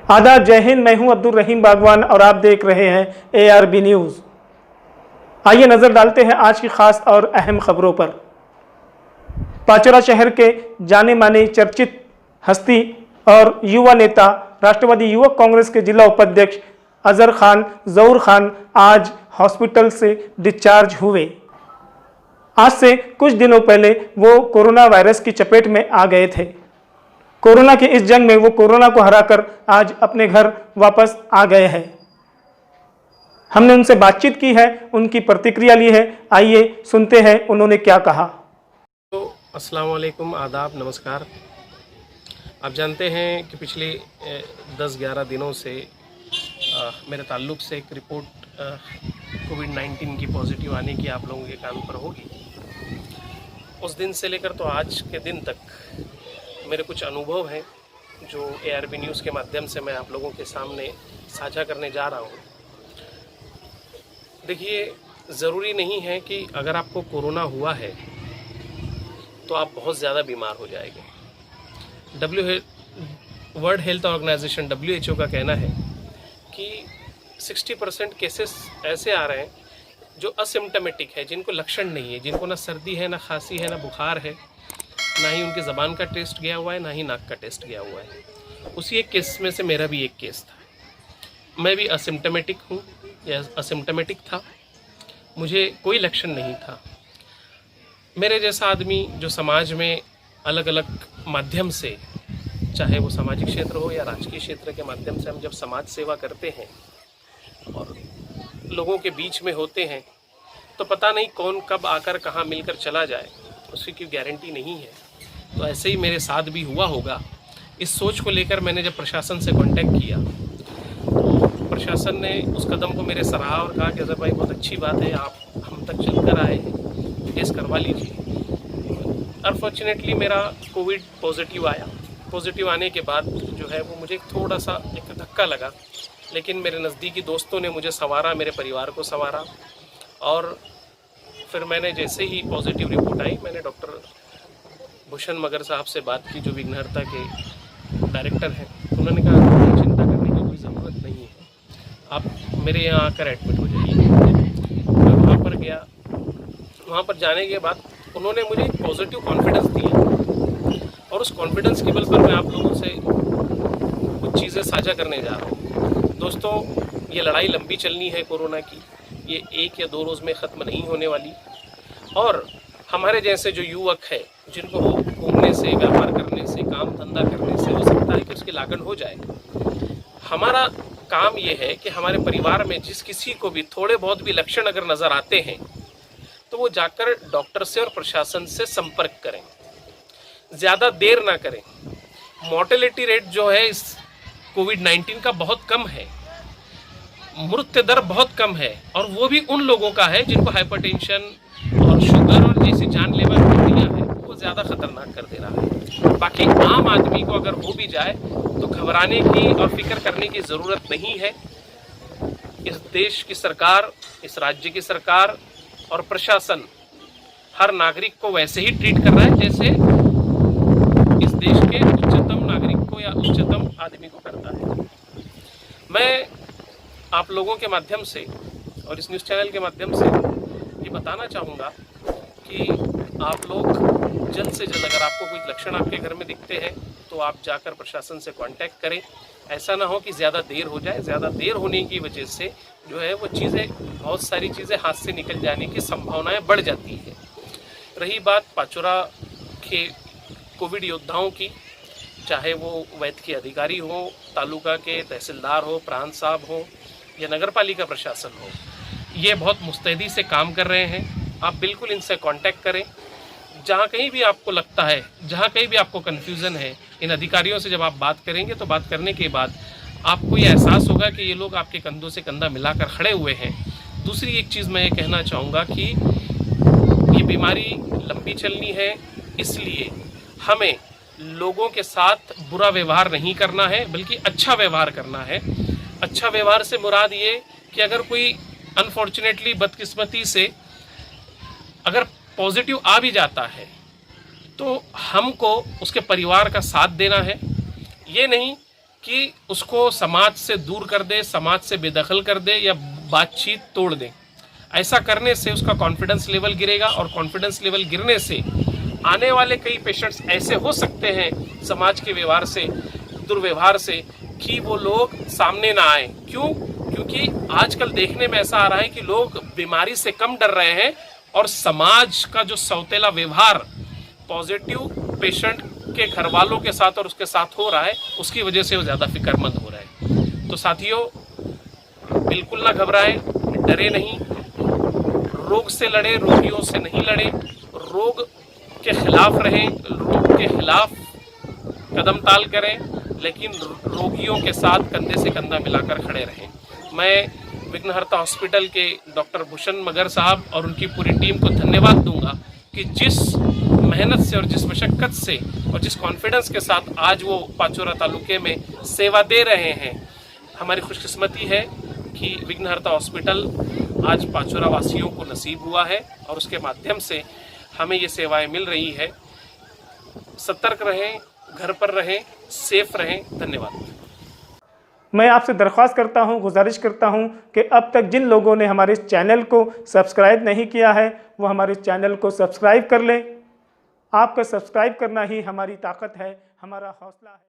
आदाब, जय हिंद। मैं हूं अब्दुल रहीम बागवान और आप देख रहे हैं ARB न्यूज़। आइए नज़र डालते हैं आज की खास और अहम खबरों पर। पाचोरा शहर के जाने माने चर्चित हस्ती और युवा नेता राष्ट्रवादी युवक कांग्रेस के जिला उपाध्यक्ष अजहर खान जहूर खान आज हॉस्पिटल से डिस्चार्ज हुए। आज से कुछ दिनों पहले वो कोरोना वायरस की चपेट में आ गए थे। कोरोना की इस जंग में वो कोरोना को हराकर आज अपने घर वापस आ गए हैं। हमने उनसे बातचीत की है, उनकी प्रतिक्रिया ली है। आइए सुनते हैं उन्होंने क्या कहा। तो अस्सलाम वालेकुम, आदाब, नमस्कार। आप जानते हैं कि पिछले 10-11 दिनों से मेरे ताल्लुक़ से एक रिपोर्ट कोविड-19 की पॉजिटिव आने की आप लोगों के कान पर होगी। उस दिन से लेकर तो आज के दिन तक मेरे कुछ अनुभव हैं जो ARB न्यूज़ के माध्यम से मैं आप लोगों के सामने साझा करने जा रहा हूँ। देखिए, ज़रूरी नहीं है कि अगर आपको कोरोना हुआ है तो आप बहुत ज़्यादा बीमार हो जाएंगे। वर्ल्ड हेल्थ ऑर्गेनाइजेशन WHO का कहना है कि 60% केसेस ऐसे आ रहे हैं जो असिम्टोमेटिक है, जिनको लक्षण नहीं है, जिनको ना सर्दी है, ना खांसी है, ना बुखार है, ना ही उनकी ज़बान का टेस्ट गया हुआ है, ना ही नाक का टेस्ट गया हुआ है। उसी एक केस में से मेरा भी एक केस था। मैं भी असिम्टोमेटिक हूँ या असिम्टोमेटिक था, मुझे कोई लक्षण नहीं था। मेरे जैसा आदमी जो समाज में अलग अलग माध्यम से, चाहे वो सामाजिक क्षेत्र हो या राजकीय क्षेत्र के माध्यम से, हम जब समाज सेवा करते हैं और लोगों के बीच में होते हैं तो पता नहीं कौन कब आकर कहाँ मिलकर चला जाए, उसकी कोई गारंटी नहीं है। तो ऐसे ही मेरे साथ भी हुआ होगा। इस सोच को लेकर मैंने जब प्रशासन से कांटेक्ट किया तो प्रशासन ने उस कदम को मेरे सराहा और कहा कि अजहर भाई, बहुत अच्छी बात है, आप हम तक चलकर आए हैं, टेस्ट करवा लीजिए। अनफॉर्चुनेटली मेरा कोविड पॉजिटिव आया। पॉजिटिव आने के बाद जो है वो मुझे थोड़ा सा एक धक्का लगा, लेकिन मेरे नज़दीकी दोस्तों ने मुझे संवारा, मेरे परिवार को संवारा। और फिर मैंने जैसे ही पॉजिटिव रिपोर्ट आई, मैंने डॉक्टर भूषण मगर साहब से बात की, जो विघ्नहर्ता के डायरेक्टर हैं। उन्होंने कहा चिंता करने की कोई ज़रूरत नहीं है, आप मेरे यहाँ आकर एडमिट हो जाइए। मैं वहाँ पर गया। वहाँ पर जाने के बाद उन्होंने मुझे एक पॉजिटिव कॉन्फिडेंस दिया और उस कॉन्फिडेंस के बल पर मैं आप लोगों से कुछ चीज़ें साझा करने जा रहा हूँ। दोस्तों, ये लड़ाई लंबी चलनी है कोरोना की, ये 1 या 2 रोज़ में ख़त्म नहीं होने वाली। और हमारे जैसे जो युवक है, जिनको घूमने से, व्यापार करने से, काम धंधा करने से हो सकता है कि उसकी लागन हो जाए, हमारा काम ये है कि हमारे परिवार में जिस किसी को भी थोड़े बहुत भी लक्षण अगर नज़र आते हैं तो वो जाकर डॉक्टर से और प्रशासन से संपर्क करें, ज़्यादा देर ना करें। मॉर्टेलिटी रेट जो है इस कोविड-19 का बहुत कम है, मृत्यु दर बहुत कम है, और वो भी उन लोगों का है जिनको हाइपरटेंशन और शुगर और जैसी जानलेवा बीमारियां हैं, वो ज़्यादा खतरनाक कर दे रहा है। बाकी आम आदमी को अगर हो भी जाए तो घबराने की और फिक्र करने की ज़रूरत नहीं है। इस देश की सरकार, इस राज्य की सरकार और प्रशासन हर नागरिक को वैसे ही ट्रीट कर रहा है जैसे इस देश के उच्चतम नागरिक को या उच्चतम आदमी को करता है। मैं आप लोगों के माध्यम से और इस न्यूज़ चैनल के माध्यम से ये बताना चाहूँगा कि आप लोग जल्द से जल्द, अगर आपको कोई लक्षण आपके घर में दिखते हैं तो आप जाकर प्रशासन से कांटेक्ट करें। ऐसा ना हो कि ज़्यादा देर हो जाए। ज़्यादा देर होने की वजह से जो है वो चीज़ें, बहुत सारी चीज़ें हाथ से निकल जाने की संभावनाएं बढ़ जाती है। रही बात पाचोरा के कोविड योद्धाओं की, चाहे वो वैद्य के अधिकारी हो, तालुका के तहसीलदार हो, प्रांत साहब हो या नगर पालिका प्रशासन हो, ये बहुत मुस्तैदी से काम कर रहे हैं। आप बिल्कुल इनसे कांटेक्ट करें। जहाँ कहीं भी आपको लगता है, जहाँ कहीं भी आपको कन्फ्यूज़न है, इन अधिकारियों से जब आप बात करेंगे तो बात करने के बाद आपको ये एहसास होगा कि ये लोग आपके कंधों से कंधा मिलाकर खड़े हुए हैं। दूसरी एक चीज़ मैं ये कहना चाहूँगा कि ये बीमारी लंबी चलनी है, इसलिए हमें लोगों के साथ बुरा व्यवहार नहीं करना है, बल्कि अच्छा व्यवहार करना है। अच्छा व्यवहार से मुराद ये कि अगर कोई अनफॉर्चुनेटली, बदकिस्मती से अगर पॉजिटिव आ भी जाता है तो हमको उसके परिवार का साथ देना है। ये नहीं कि उसको समाज से दूर कर दे, समाज से बेदखल कर दे या बातचीत तोड़ दे। ऐसा करने से उसका कॉन्फिडेंस लेवल गिरेगा और कॉन्फिडेंस लेवल गिरने से आने वाले कई पेशेंट्स ऐसे हो सकते हैं समाज के व्यवहार से, दुर्व्यवहार से, कि वो लोग सामने ना आए। क्यों? क्योंकि आजकल देखने में ऐसा आ रहा है कि लोग बीमारी से कम डर रहे हैं और समाज का जो सौतेला व्यवहार पॉजिटिव पेशेंट के घर वालों के साथ और उसके साथ हो रहा है, उसकी वजह से वो ज़्यादा फिक्रमंद हो रहा है। तो साथियों, बिल्कुल ना घबराएं, डरे नहीं, रोग से लड़े, रोगियों से नहीं लड़े, रोग के खिलाफ रहें, रोग के खिलाफ कदम ताल करें, लेकिन रोगियों के साथ कंधे से कंधा मिलाकर खड़े रहें। मैं विघ्नहर्ता हॉस्पिटल के डॉक्टर भूषण मगर साहब और उनकी पूरी टीम को धन्यवाद दूंगा कि जिस मेहनत से और जिस मशक्क़त से और जिस कॉन्फिडेंस के साथ आज वो पाचोरा तालुके में सेवा दे रहे हैं। हमारी खुशकिस्मती है कि विघ्नहर्ता हॉस्पिटल आज पाचोरा वासियों को नसीब हुआ है और उसके माध्यम से हमें ये सेवाएं मिल रही है। सतर्क रहें, घर पर रहें, सेफ रहें। धन्यवाद। मैं आपसे दरख्वास्त करता हूं, गुजारिश करता हूं कि अब तक जिन लोगों ने हमारे इस चैनल को सब्सक्राइब नहीं किया है वो हमारे चैनल को सब्सक्राइब कर लें। आपका सब्सक्राइब करना ही हमारी ताकत है, हमारा हौसला है।